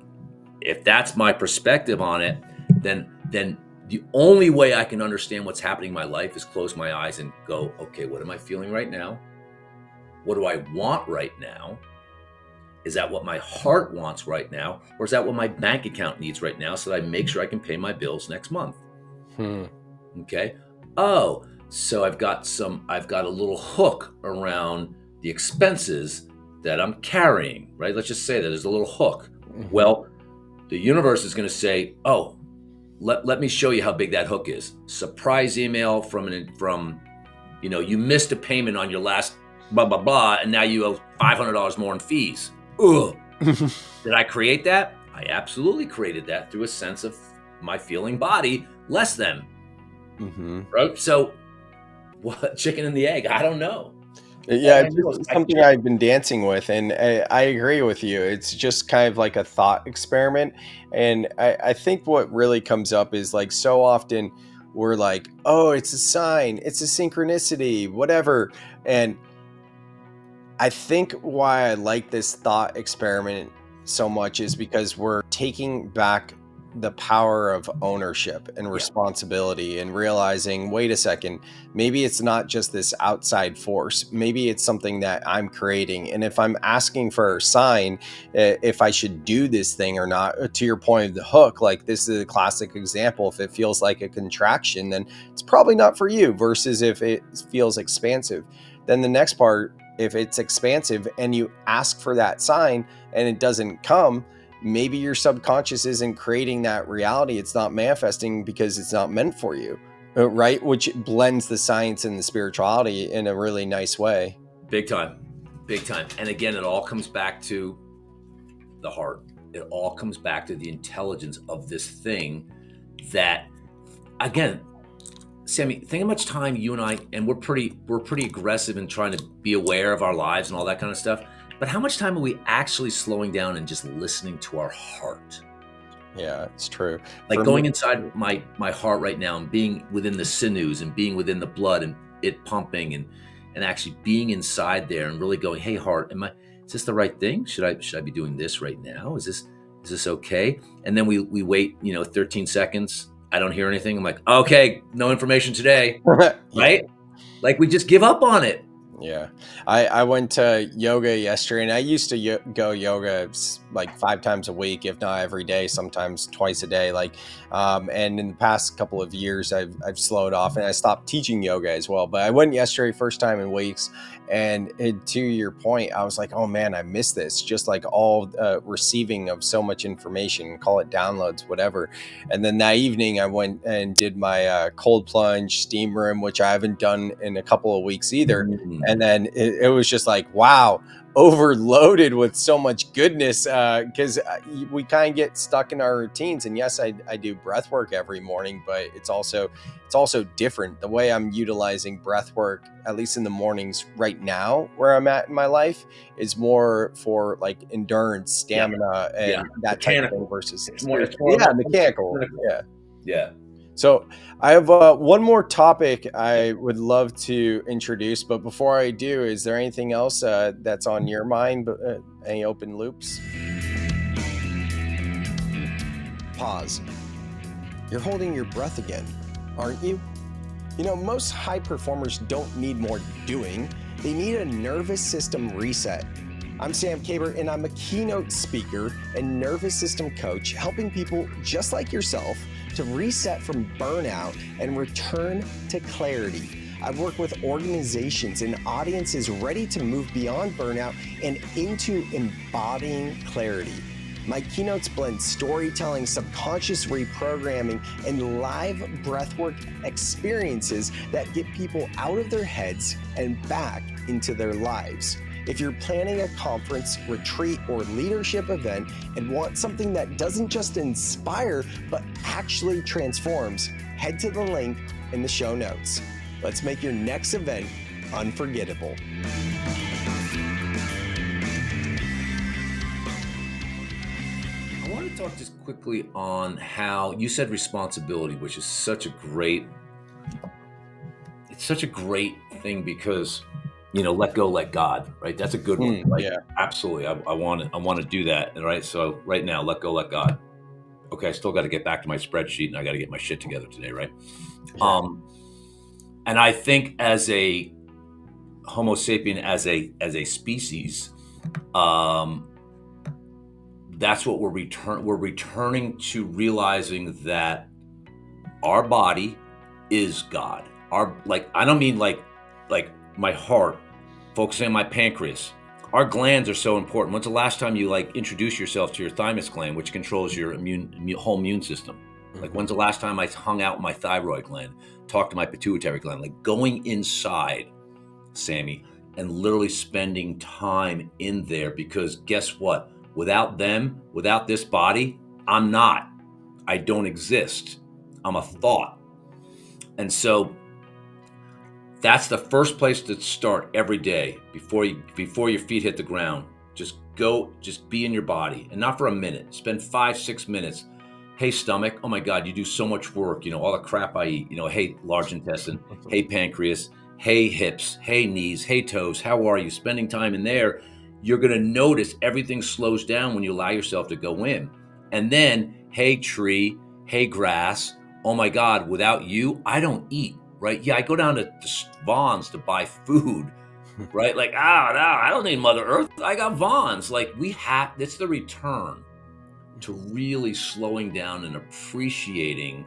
if that's my perspective on it, then the only way I can understand what's happening in my life is close my eyes and go, okay, what am I feeling right now? What do I want right now? Is that what my heart wants right now? Or is that what my bank account needs right now so that I make sure I can pay my bills next month? Okay. Oh, so I've got a little hook around the expenses that I'm carrying, right? Let's just say that there's a little hook. Well, the universe is going to say, oh, let me show you how big that hook is. Surprise email from you missed a payment on your last blah, blah, blah, and now you owe $500 more in fees. Ugh. Did I create that? I absolutely created that through a sense of my feeling body less than. Right? So what, chicken and the egg? I don't know. Yeah, it's something I've been dancing with, and I agree with you. It's just kind of like a thought experiment. And I think what really comes up is like so often we're like, oh, it's a sign, it's a synchronicity, whatever. And I think why I like this thought experiment so much is because we're taking back the power of ownership and responsibility and realizing, wait a second, maybe it's not just this outside force. Maybe it's something that I'm creating. And if I'm asking for a sign, if I should do this thing or not, to your point of the hook, like this is a classic example. If it feels like a contraction, then it's probably not for you, versus if it feels expansive. Then the next part, if it's expansive and you ask for that sign and it doesn't come, maybe your subconscious isn't creating that reality. It's not manifesting because it's not meant for you, right? Which blends the science and the spirituality in a really nice way. Big time. And again, it all comes back to the heart. It all comes back to the intelligence of this thing that, again, Sammy, think how much time you and I, and we're pretty aggressive in trying to be aware of our lives and all that kind of stuff. But how much time are we actually slowing down and just listening to our heart? Yeah, it's true. Like going inside my heart right now and being within the sinews and being within the blood and it pumping and actually being inside there and really going, hey, heart, is this the right thing? Should I be doing this right now? Is this okay? And then we wait, 13 seconds. I don't hear anything. I'm like, okay, no information today, right? Like we just give up on it. Yeah. I went to yoga yesterday, and I used to go yoga like 5 times a week, if not every day, sometimes twice a day. And in the past couple of years, I've slowed off and I stopped teaching yoga as well. But I went yesterday, first time in weeks. And to your point, I was like, oh man, I missed this. Just like all receiving of so much information, call it downloads, whatever. And then that evening I went and did my cold plunge steam room, which I haven't done in a couple of weeks either. And then it was just like, wow, overloaded with so much goodness, because we kind of get stuck in our routines. And yes, I do breath work every morning, but it's also different. The way I'm utilizing breath work, at least in the mornings right now where I'm at in my life, is more for like endurance, stamina, and that type of thing versus it's more mechanical. Yeah. So I have one more topic I would love to introduce, but before I do, is there anything else that's on your mind? Any open loops? Pause. You're holding your breath again, aren't you? Most high performers don't need more doing. They need a nervous system reset. I'm Sam Kaber, and I'm a keynote speaker and nervous system coach, helping people just like yourself to reset from burnout and return to clarity. I've worked with organizations and audiences ready to move beyond burnout and into embodying clarity. My keynotes blend storytelling, subconscious reprogramming, and live breathwork experiences that get people out of their heads and back into their lives. If you're planning a conference, retreat, or leadership event and want something that doesn't just inspire, but actually transforms, head to the link in the show notes. Let's make your next event unforgettable. I want to talk just quickly on how you said responsibility, which is such a great thing because, let go, let God, right? That's a good one. Like, Yeah. absolutely. I want to do that. Right. So right now, let go, let God. Okay. I still got to get back to my spreadsheet and I got to get my shit together today. Right. Yeah. And I think as a Homo sapien, as a species, that's what we're returning to, realizing that our body is God. I don't mean like my heart, focusing on my pancreas. Our glands are so important. When's the last time you introduce yourself to your thymus gland, which controls your whole immune system? Like, when's the last time I hung out with my thyroid gland, talked to my pituitary gland, like going inside, Sammy, and literally spending time in there? Because guess what? Without them, without this body, I don't exist. I'm a thought. And so that's the first place to start every day before your feet hit the ground. Just be in your body, and not for a minute. Spend 5-6 minutes. Hey, stomach. Oh my God, you do so much work. All the crap I eat. Hey, large intestine. Hey, pancreas. Hey, hips. Hey, knees. Hey, toes. How are you? Spending time in there, you're going to notice everything slows down when you allow yourself to go in. And then, hey, tree. Hey, grass. Oh my God, without you, I don't eat. Right? Yeah, I go down to Vaughn's to buy food, right? Like, no, I don't need Mother Earth. I got Vaughn's. Like, it's the return to really slowing down and appreciating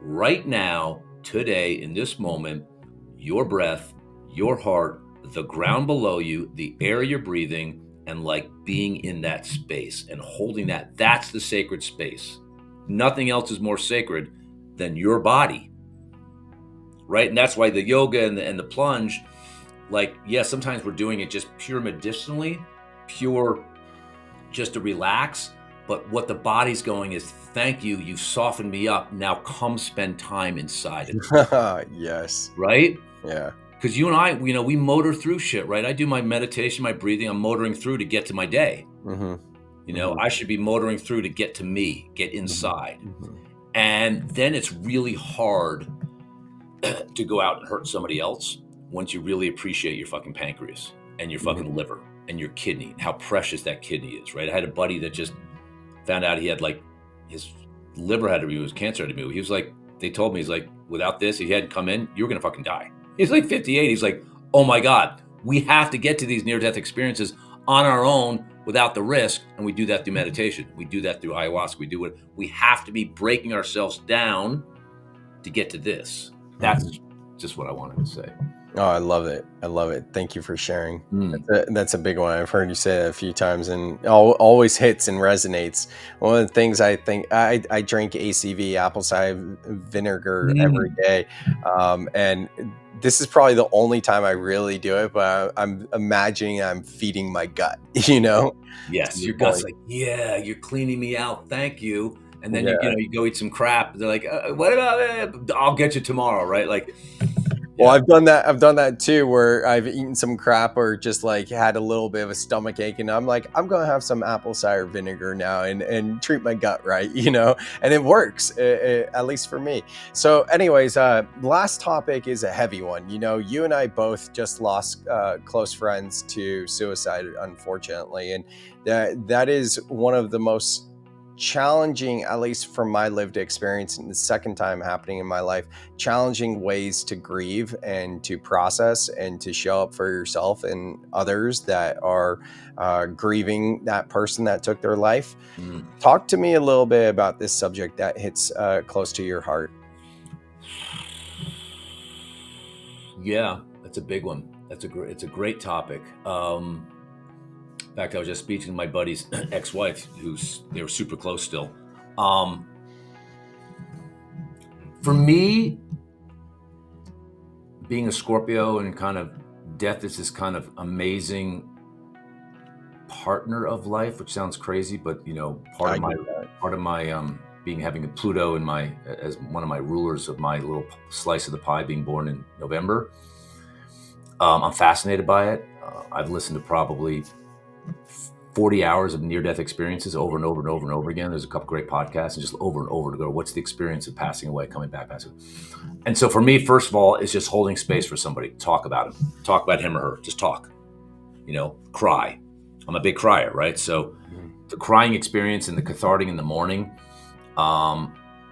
right now, today, in this moment, your breath, your heart, the ground below you, the air you're breathing, and being in that space and holding that. That's the sacred space. Nothing else is more sacred than your body. Right. And that's why the yoga and the plunge, sometimes we're doing it just pure medicinally, pure just to relax. But what the body's going is, thank you. You've softened me up. Now come spend time inside of me. Yes. Right. Yeah. Because you and I, we motor through shit, right? I do my meditation, my breathing. I'm motoring through to get to my day. I should be motoring through to get to me, get inside. And then it's really hard to go out and hurt somebody else once you really appreciate your fucking pancreas and your fucking liver and your kidney, and how precious that kidney is, right? I had a buddy that just found out he had his liver had to be removed, his cancer had to be removed. He was like, they told me, he's like, without this, if he hadn't come in, you were going to fucking die. He's like 58. He's like, oh my God, we have to get to these near-death experiences on our own without the risk. And we do that through meditation. We do that through ayahuasca. We have to be breaking ourselves down to get to this. That's just what I wanted to say. Oh, I love it. I love it. Thank you for sharing. That's a big one. I've heard you say that a few times, and it always hits and resonates. One of the things I think, I drink ACV, apple cider vinegar, every day. And this is probably the only time I really do it, but I'm imagining I'm feeding my gut, Yes, your gut's like, yeah, you're cleaning me out. Thank you. And then you go eat some crap. They're like, what about it? I'll get you tomorrow, right? Well, I've done that too, where I've eaten some crap or just had a little bit of a stomach ache, and I'm like, I'm gonna have some apple cider vinegar now and treat my gut right, and it works, at least for me. So, anyways, last topic is a heavy one. You and I both just lost close friends to suicide, unfortunately, and that is one of the most challenging, at least from my lived experience, and the second time happening in my life, challenging ways to grieve and to process and to show up for yourself and others that are grieving that person that took their life. Talk to me a little bit about this subject that hits close to your heart. Yeah, that's a big one. It's a great topic. In fact, I was just speaking to my buddy's ex-wife, they were super close still. For me, being a Scorpio and kind of death is this kind of amazing partner of life, which sounds crazy, but part I of get that. my having a Pluto in my as one of my rulers of my little slice of the pie, being born in November. I'm fascinated by it. I've listened to probably 40 hours of near-death experiences over and over and over and over again. There's a couple great podcasts, and just over and over to go, what's the experience of passing away, coming back, passing away? And so for me, first of all, it's just holding space for somebody. Talk about him or her. Just talk. Cry. I'm a big crier, right? So the crying experience and the cathartic in the morning,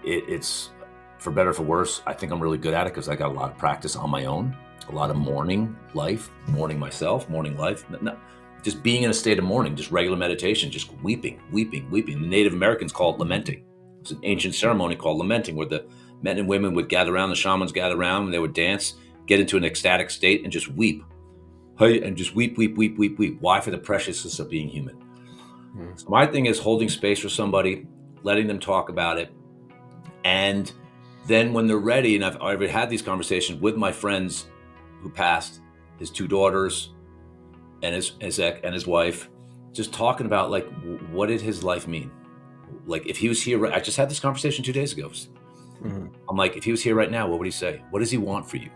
it's for better or for worse. I think I'm really good at it because I got a lot of practice on my own. A lot of mourning life, mourning myself, mourning life. Just being in a state of mourning, just regular meditation, just weeping. The Native Americans call it lamenting. It's an ancient ceremony called lamenting, where the men and women would gather around, the shamans gather around, and they would dance, get into an ecstatic state, and just weep. And just weep. Why? For the preciousness of being human. So my thing is holding space for somebody, letting them talk about it. And then when they're ready, and I've had these conversations with my friends who passed, his two daughters and his wife, just talking about like, what did his life mean? Like if he was here, I just had this conversation 2 days ago. I'm like, if he was here right now, what would he say? What does he want for you?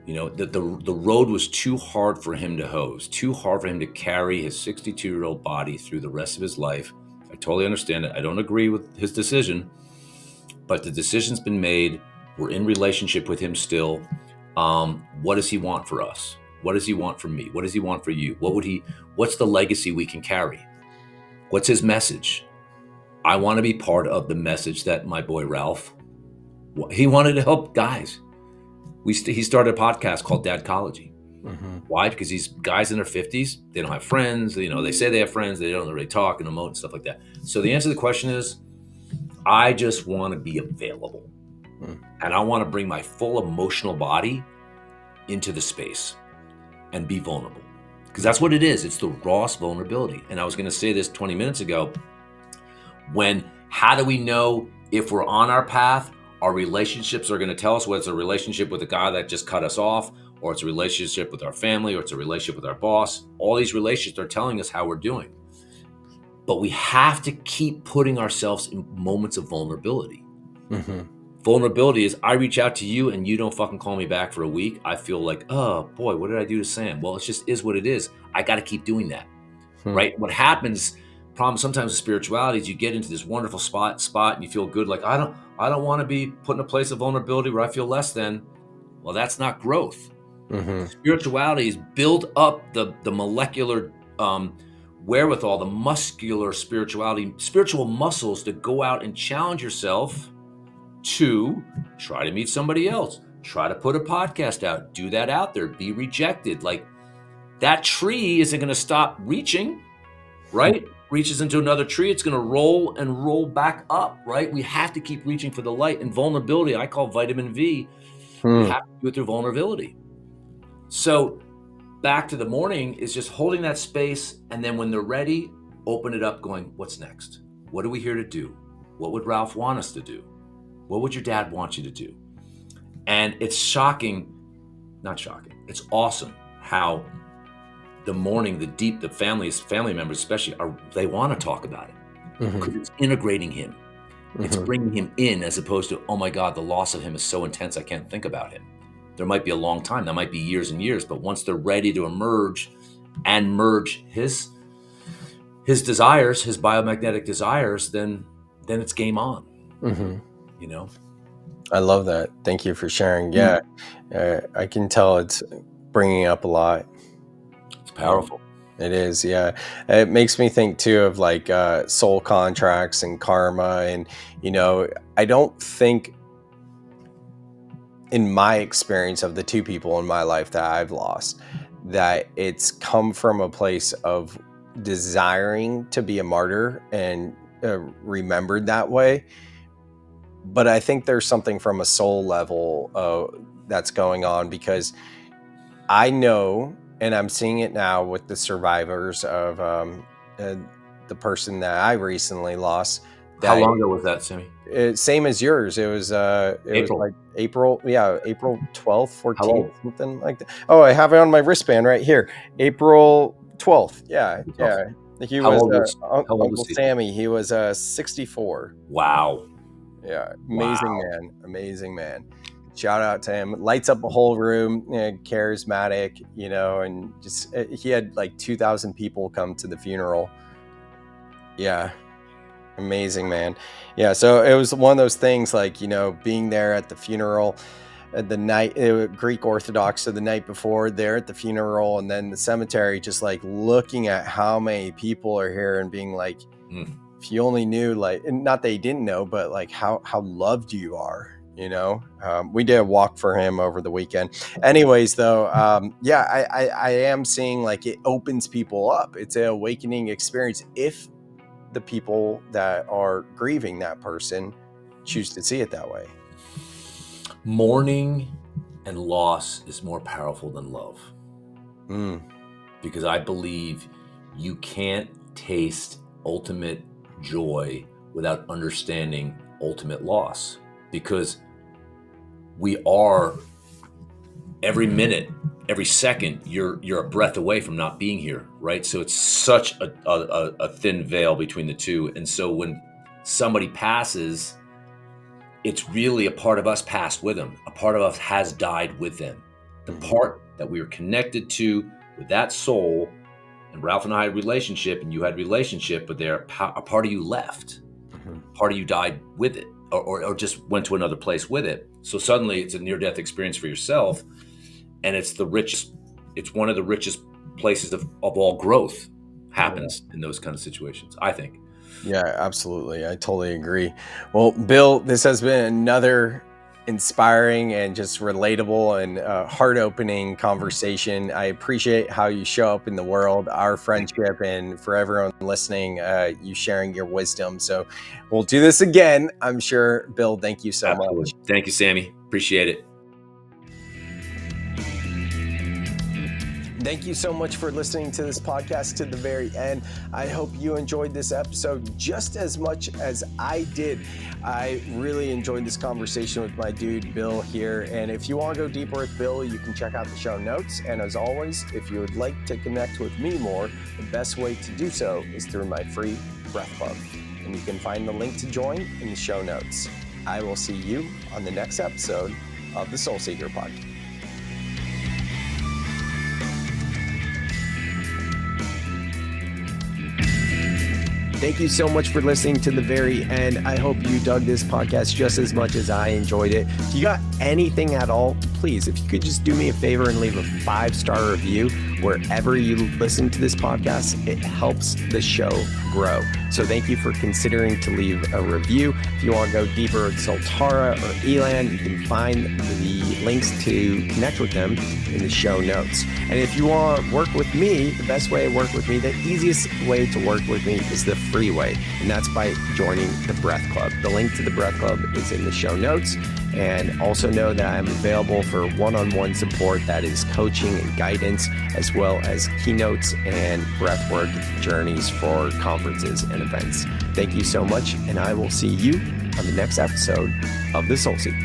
The road was too hard for him to hose, too hard for him to carry his 62-year-old body through the rest of his life. I totally understand it. I don't agree with his decision, but the decision's been made. We're in relationship with him still. What does he want for us? What does he want from me? What does he want for you? What's the legacy we can carry? What's his message? I want to be part of the message that my boy Ralph, he wanted to help guys. He started a podcast called Dadcology. Why? Because these guys in their 50s, they don't have friends. They say they have friends. They don't really talk and emote and stuff like that. So the answer to the question is, I just want to be available. And I want to bring my full emotional body into the space and be vulnerable. Because that's what it is. It's the rawest vulnerability. And I was going to say this 20 minutes ago. How do we know if we're on our path? Our relationships are going to tell us whether it's a relationship with a guy that just cut us off, or it's a relationship with our family, or it's a relationship with our boss. All these relationships are telling us how we're doing. But we have to keep putting ourselves in moments of vulnerability. Vulnerability is, I reach out to you and you don't fucking call me back for a week. I feel like, oh boy, what did I do to Sam? Well, it just is what it is. I got to keep doing that, right? What happens, problem sometimes with spirituality, is you get into this wonderful spot and you feel good. Like, I don't want to be put in a place of vulnerability where I feel less than. Well, that's not growth. Spirituality is build up the molecular wherewithal, the muscular spirituality, spiritual muscles to go out and challenge yourself to try to meet somebody else, try to put a podcast out, do that out there, be rejected. Like, that tree isn't going to stop reaching, right? Reaches into another tree, it's going to roll and roll back up, right? We have to keep reaching for the light. And vulnerability, I call vitamin V. We have to do it through vulnerability. So back to the morning is just holding that space. And then when they're ready, open it up going, what's next? What are we here to do? What would Ralph want us to do? What would your dad want you to do? And it's not shocking. It's awesome how the morning, the family members especially, they want to talk about it because it's integrating him. It's bringing him in, as opposed to, oh my God, the loss of him is so intense, I can't think about him. There might be a long time, that might be years and years, but once they're ready to emerge and merge his desires, his biomagnetic desires, then it's game on. I love that. Thank you for sharing. Yeah, I can tell it's bringing up a lot. It's powerful. It is, yeah. It makes me think too of like soul contracts and karma. And, I don't think, in my experience of the two people in my life that I've lost, that it's come from a place of desiring to be a martyr and remembered that way. But I think there's something from a soul level that's going on, because I know, And I'm seeing it now with the survivors of the person that I recently lost. How That long ago was that, Sammy? same as yours. It was April. like April 12th, How 14th, old? something like that. Oh, I have it on my wristband right here. April 12th. Yeah. He How was old was how old Uncle was he? Sammy. He was 64. Wow. Yeah, Wow. amazing man. Shout out to him. Lights up a whole room. Charismatic, and just he had like 2,000 people come to the funeral. Yeah, amazing man. Yeah, so it was one of those things like being there at the funeral, the night Greek Orthodox, so the night before there at the funeral, and then the cemetery, just like looking at how many people are here and being like, if you only knew, like, and not that he didn't know, but like how loved you are. We did a walk for him over the weekend. Anyways, though, I am seeing like it opens people up. It's an awakening experience if the people that are grieving that person choose to see it that way. Mourning and loss is more powerful than love. Because I believe you can't taste ultimate joy without understanding ultimate loss. Because we are, every minute, every second, you're a breath away from not being here, right? So it's such a thin veil between the two. And so when somebody passes, it's really a part of us passed with them. A part of us has died with them. The part that we were connected to with that soul, and Ralph and I had relationship, and you had relationship, but a part of you left. Part of you died with it, or just went to another place with it. So suddenly it's a near-death experience for yourself, and it's one of the richest places of all growth happens in those kind of situations, I think. Yeah, absolutely. I totally agree. Well, Bill, this has been another inspiring and just relatable and heart-opening conversation. I appreciate how you show up in the world, our friendship, and for everyone listening, you sharing your wisdom. So we'll do this again, I'm sure. Bill, thank you so much. Thank you, Sammy. Appreciate it. Thank you so much for listening to this podcast to the very end. I hope you enjoyed this episode just as much as I did. I really enjoyed this conversation with my dude, Bill, here. And if you want to go deeper with Bill, you can check out the show notes. And as always, if you would like to connect with me more, the best way to do so is through my free Breath Club. And you can find the link to join in the show notes. I will see you on the next episode of the Soul Seeker podcast. Thank you so much for listening to the very end. I hope you dug this podcast just as much as I enjoyed it. If you got anything at all, please, if you could just do me a favor and leave a 5-star review wherever you listen to this podcast, it helps the show grow. So thank you for considering to leave a review. If you want to go deeper with Soltara or Elan, you can find the links to connect with them in the show notes. And if you want to work with me, the best way to work with me, the easiest way to work with me is the free way, and that's by joining the Breath Club. The link to the Breath Club is in the show notes. And also know that I'm available for one-on-one support, that is coaching and guidance, as well as keynotes and breathwork journeys for conferences and events. Thank you so much, and I will see you on the next episode of The Soul Seeker.